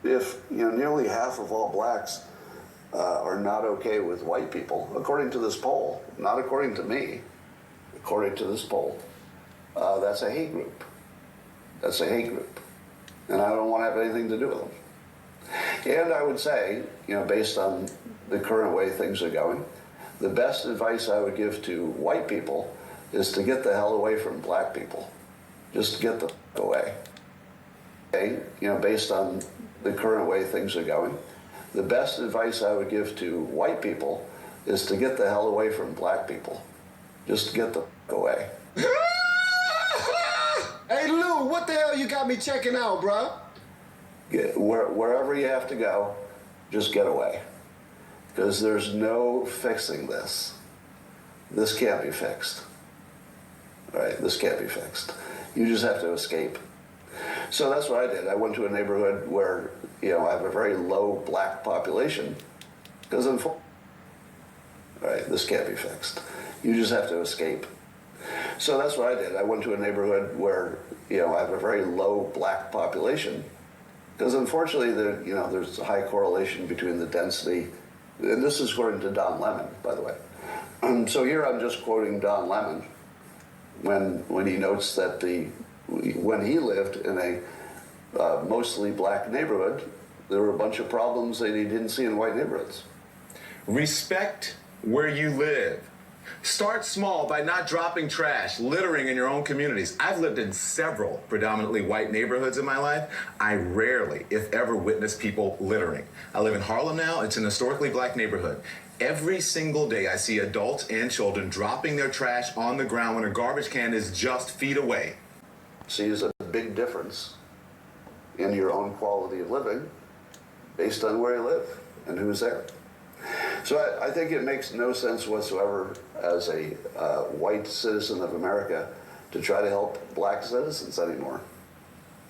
If nearly half of all blacks are not okay with white people, according to this poll, not according to me, according to this poll, that's a hate group. That's a hate group. And I don't want to have anything to do with them. And I would say, based on the current way things are going, the best advice I would give to white people is to get the hell away from black people. Just get the f away. Okay? Based on the current way things are going, the best advice I would give to white people is to get the hell away from black people. Just get the f away. Hey Lou, what the hell you got me checking out, bruh? Wherever you have to go, just get away. Because there's no fixing this. This can't be fixed. Right? This can't be fixed. You just have to escape. So that's what I did. I went to a neighborhood where, I have a very low black population. Because right? This can't be fixed. You just have to escape. So that's what I did. I went to a neighborhood where, I have a very low black population. Because unfortunately, there's a high correlation between the density, and this is according to Don Lemon, by the way. So here I'm just quoting Don Lemon when he notes that when he lived in a mostly black neighborhood, there were a bunch of problems that he didn't see in white neighborhoods. Respect where you live. Start small by not dropping trash, littering in your own communities. I've lived in several predominantly white neighborhoods in my life. I rarely, if ever, witness people littering. I live in Harlem now. It's an historically black neighborhood. Every single day I see adults and children dropping their trash on the ground when a garbage can is just feet away. Sees a big difference in your own quality of living based on where you live and who's there. So I think it makes no sense whatsoever as a white citizen of America to try to help black citizens anymore.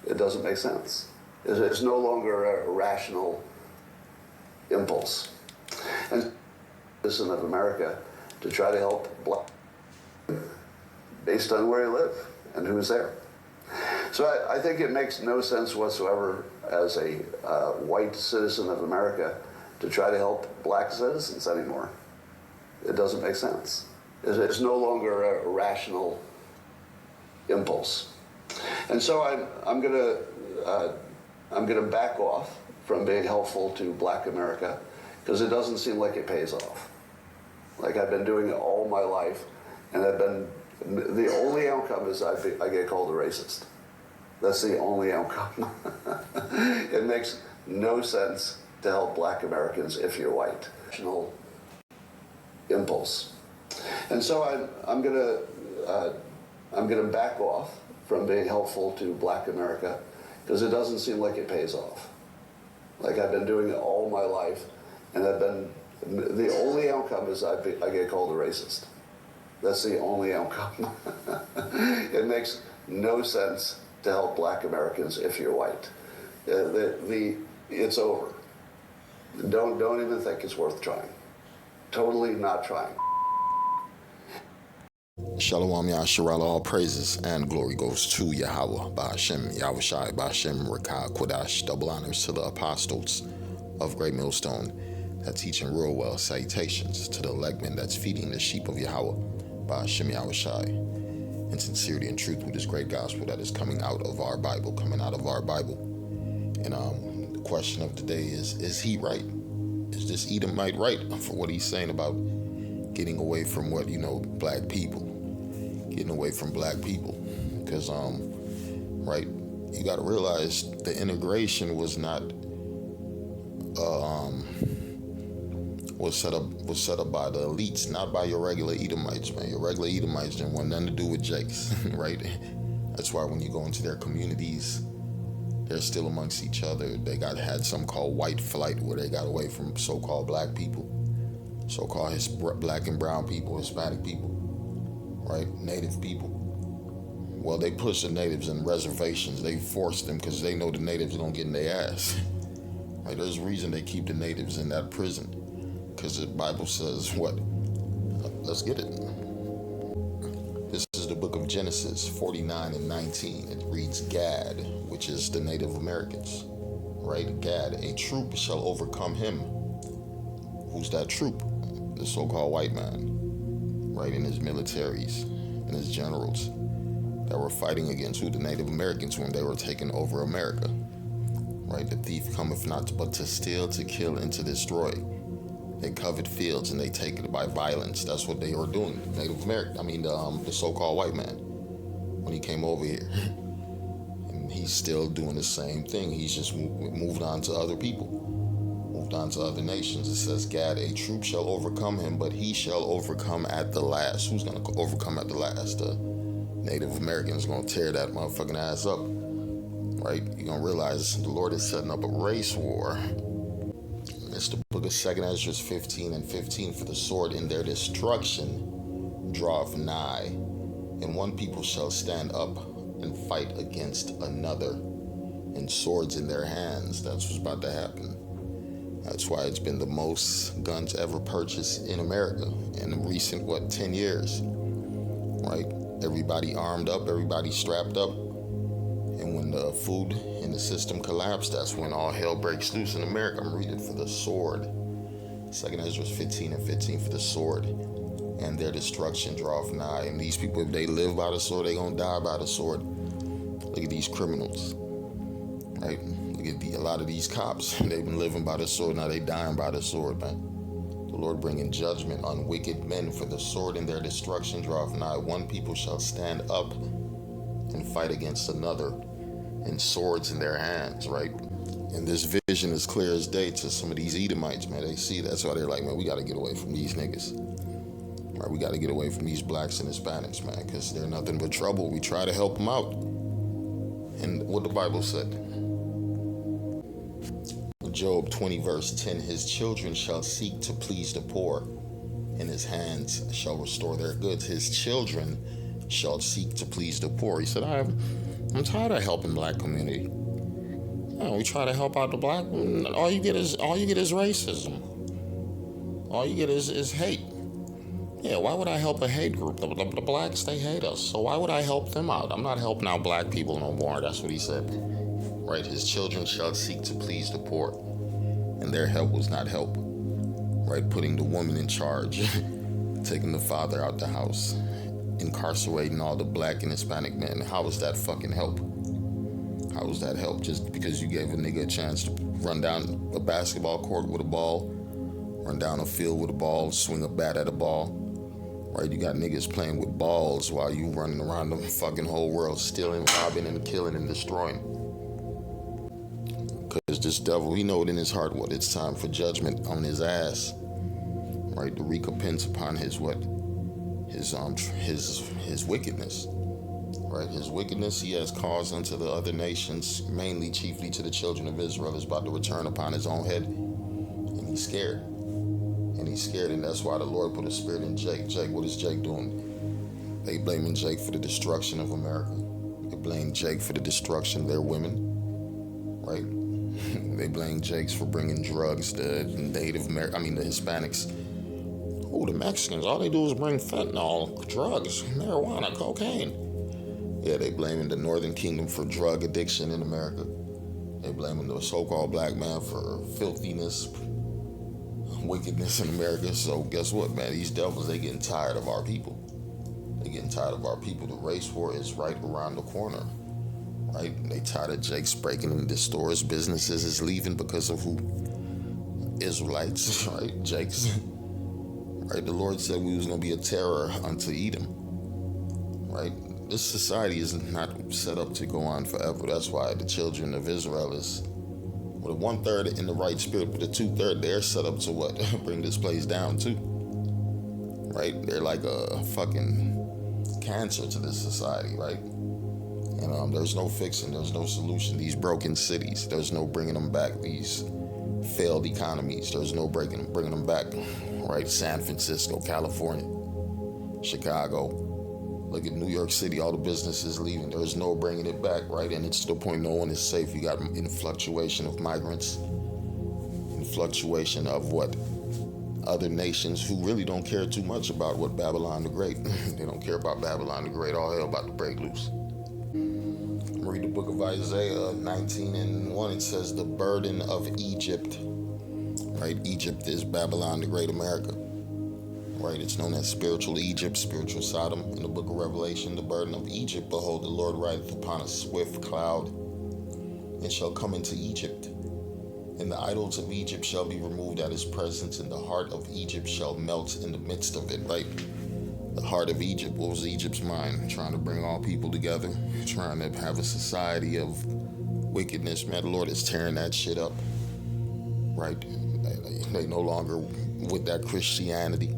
It doesn't make sense. It's no longer a rational impulse. And citizen of America to try to help black based on where you live and who's there. So I think it makes no sense whatsoever as a white citizen of America to try to help black citizens anymore. It doesn't make sense. It's no longer a rational impulse. And so I'm gonna back off from being helpful to black America because it doesn't seem like it pays off. Like I've been doing it all my life, and the only outcome is I get called a racist. That's the only outcome. It makes no sense to help black Americans if you're white. National impulse. And so I'm gonna back off from being helpful to black America because it doesn't seem like it pays off. Like I've been doing it all my life, and the only outcome is I get called a racist. That's the only outcome. It makes no sense to help black Americans if you're white. It's over. Don't even think it's worth trying. Totally not trying. Shalom Yasharala, all praises and glory goes to Yahweh, Ba'ashem, Yahushai, Ba'ashem, Rekah, Kodash, double honors to the apostles of Great Millstone that teaching real well, salutations to the electmen that's feeding the sheep of Yahweh, Ba'ashem, Yahushai, in sincerity and truth with this great gospel that is coming out of our Bible, And the question of the day is he right? Is this Edomite right for what he's saying about getting away from black people? Getting away from black people. Because, right, you got to realize the integration was not, was set up by the elites, not by your regular Edomites, man. Your regular Edomites didn't want nothing to do with Jakes, right? That's why when you go into their communities, they're still amongst each other. They had something called white flight, where they got away from so-called black people, so-called black and brown people, Hispanic people, right? Native people. Well, they push the natives in reservations. They force them because they know the natives are going to get in their ass. Right? There's a reason they keep the natives in that prison, because the Bible says what? Let's get it. This is the book of Genesis 49 and 19. It reads Gad, which is the Native Americans, right? Gad, a troop shall overcome him. Who's that troop? The so-called white man, right? And his militaries and his generals that were fighting against who? The Native Americans when they were taking over America, right? The thief cometh not but to steal, to kill, and to destroy. They covet fields and they take it by violence. That's what they were doing. Native American, the so-called white man, when he came over here. And he's still doing the same thing. He's just moved on to other people, moved on to other nations. It says, Gad, a troop shall overcome him, but he shall overcome at the last. Who's going to overcome at the last? The Native Americans going to tear that motherfucking ass up, right? You're going to realize the Lord is setting up a race war. It's the book of 2 Ezra 15 and 15. For the sword in their destruction draweth nigh, and one people shall stand up and fight against another, and swords in their hands. That's what's about to happen. That's why it's been the most guns ever purchased in America in the recent, 10 years, right? Everybody armed up, everybody strapped up. And when the food in the system collapsed, that's when all hell breaks loose in America. I'm reading for the sword. 2 Ezra 15 and 15, for the sword and their destruction draweth nigh. And these people, if they live by the sword, they gonna die by the sword. Look at these criminals, right? Look at a lot of these cops. They've been living by the sword, now they dying by the sword, man. The Lord bringing judgment on wicked men, for the sword and their destruction draweth nigh. One people shall stand up and fight against another, and swords in their hands, right? And this vision is clear as day to some of these Edomites, man. They see that's why they're like, man, we got to get away from these niggas, right? We got to get away from these blacks and Hispanics, man, because they're nothing but trouble. We try to help them out. And what the Bible said, Job 20 verse 10, his children shall seek to please the poor, and his hands shall restore their goods. His children shall seek to please the poor. He said, I'm tired of helping black community. We try to help out the black. All you get is racism. All you get is hate. Yeah, why would I help a hate group? The blacks, they hate us. So why would I help them out? I'm not helping out black people no more. That's what he said. Right? His children shall seek to please the poor, and their help was not help. Right? Putting the woman in charge, taking the father out the house, incarcerating all the black and Hispanic men. How is that fucking help? How is that help? Just because you gave a nigga a chance to run down a basketball court with a ball, run down a field with a ball, swing a bat at a ball, right? You got niggas playing with balls while you running around the fucking whole world, stealing, robbing, and killing and destroying. Because this devil, he know it in his heart what it's time for judgment on his ass, right? The recompense upon his wickedness, right? His wickedness he has caused unto the other nations, mainly, chiefly to the children of Israel, is about to return upon his own head, and he's scared. And that's why the Lord put a spirit in Jake. Jake, what is Jake doing? They blaming Jake for the destruction of America. They blame Jake for the destruction of their women, right? They blame Jake for bringing drugs to the Hispanics. Oh, the Mexicans, all they do is bring fentanyl, drugs, marijuana, cocaine. Yeah, they blaming the Northern Kingdom for drug addiction in America. They blaming the so-called black man for filthiness, wickedness in America. So guess what, man? These devils, they getting tired of our people. They getting tired of our people. The race war is right around the corner, right? They tired of Jake's breaking into stores. Businesses is leaving because of who? Israelites, right? Jake's. Right, the Lord said we was going to be a terror unto Edom, right? This society is not set up to go on forever. That's why the children of Israel is, with 1/3 in the right spirit, but the 2/3, they're set up to what? Bring this place down too, right? They're like a fucking cancer to this society, right? And there's no fixing, there's no solution. These broken cities, there's no bringing them back. These failed economies, there's no bringing them back. Right, San Francisco, California, Chicago. Look at New York City, all the businesses leaving. There's no bringing it back, right? And it's to the point no one is safe. You got influctuation of migrants, influctuation of what? Other nations who really don't care too much about what Babylon the Great. They don't care about Babylon the Great. All hell about to break loose. I'm Read the book of Isaiah 19:1. It says, the burden of Egypt. Right? Egypt is Babylon, the great America. Right? It's known as spiritual Egypt, spiritual Sodom. In the book of Revelation, the burden of Egypt, behold, the Lord rideth upon a swift cloud, and shall come into Egypt. And the idols of Egypt shall be removed at his presence, and the heart of Egypt shall melt in the midst of it. Right? The heart of Egypt, what was Egypt's mind? Trying to bring all people together, trying to have a society of wickedness. Man, the Lord is tearing that shit up. Right? They no longer with that Christianity.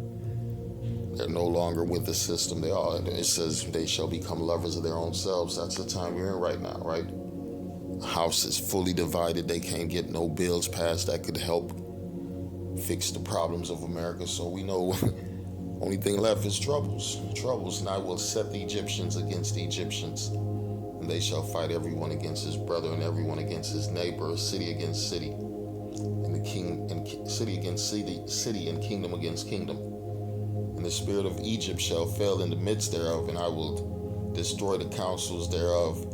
They're no longer with the system. It says they shall become lovers of their own selves. That's the time we're in right now, right? The house is fully divided. They can't get no bills passed that could help fix the problems of America. So we know only thing left is troubles. And I will set the Egyptians against the Egyptians, and they shall fight everyone against his brother and everyone against his neighbor, city against city, and city against city, and kingdom against kingdom. And the spirit of Egypt shall fail in the midst thereof, and I will destroy the counsels thereof.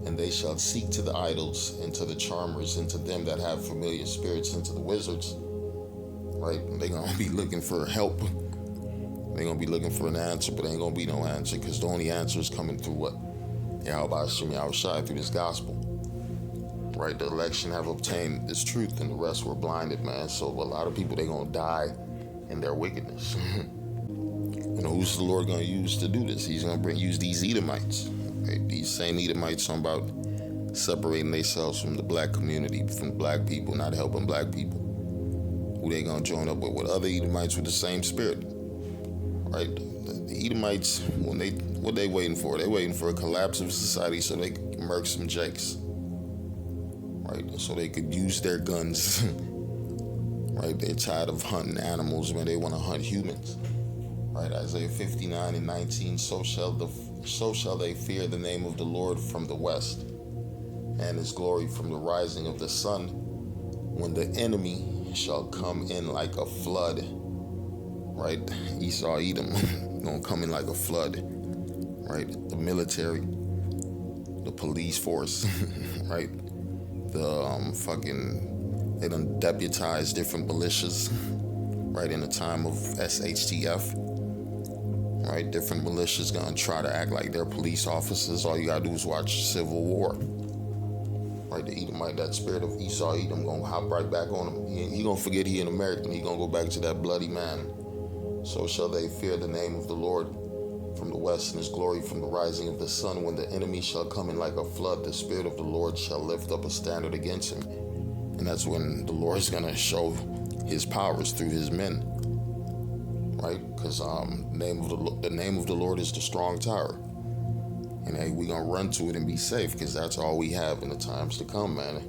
And they shall seek to the idols, and to the charmers, and to them that have familiar spirits, and to the wizards. Right? They're going to be looking for help. They're going to be looking for an answer, but ain't going to be no answer, because the only answer is coming through what? Yahweh Shem Yahushai, through this gospel. Right? The election have obtained this truth, and the rest were blinded, man. So a lot of people, they're going to die in their wickedness. You know, who's the Lord going to use to do this? He's going to use these Edomites. Right? These same Edomites talking about separating themselves from the black community, from black people, not helping black people. Who they going to join up with other Edomites with the same spirit. Right? The Edomites, what they waiting for? They're waiting for a collapse of society so they can murk some jakes. Right? So they could use their guns. Right? They're tired of hunting animals, man. They want to hunt humans. Right? Isaiah 59:19, so shall they fear the name of the Lord from the west, and his glory from the rising of the sun, when the enemy shall come in like a flood. Right? Esau, Edom, gonna come in like a flood. Right? The military, the police force, right? They done deputized different militias, right? In the time of SHTF. Right, different militias gonna try to act like they're police officers. All you gotta do is watch Civil War. Right, the Edomite, that spirit of Esau Edom gonna hop right back on him. He gonna forget he an American. He gonna go back to that bloody man. So shall they fear the name of the Lord from the west, and his glory from the rising of the sun. When the enemy shall come in like a flood, the spirit of the Lord shall lift up a standard against him. And that's when the Lord's gonna show his powers through his men. Right? Because the name of the Lord is the strong tower. And hey, we're going to run to it and be safe, because that's all we have in the times to come, man.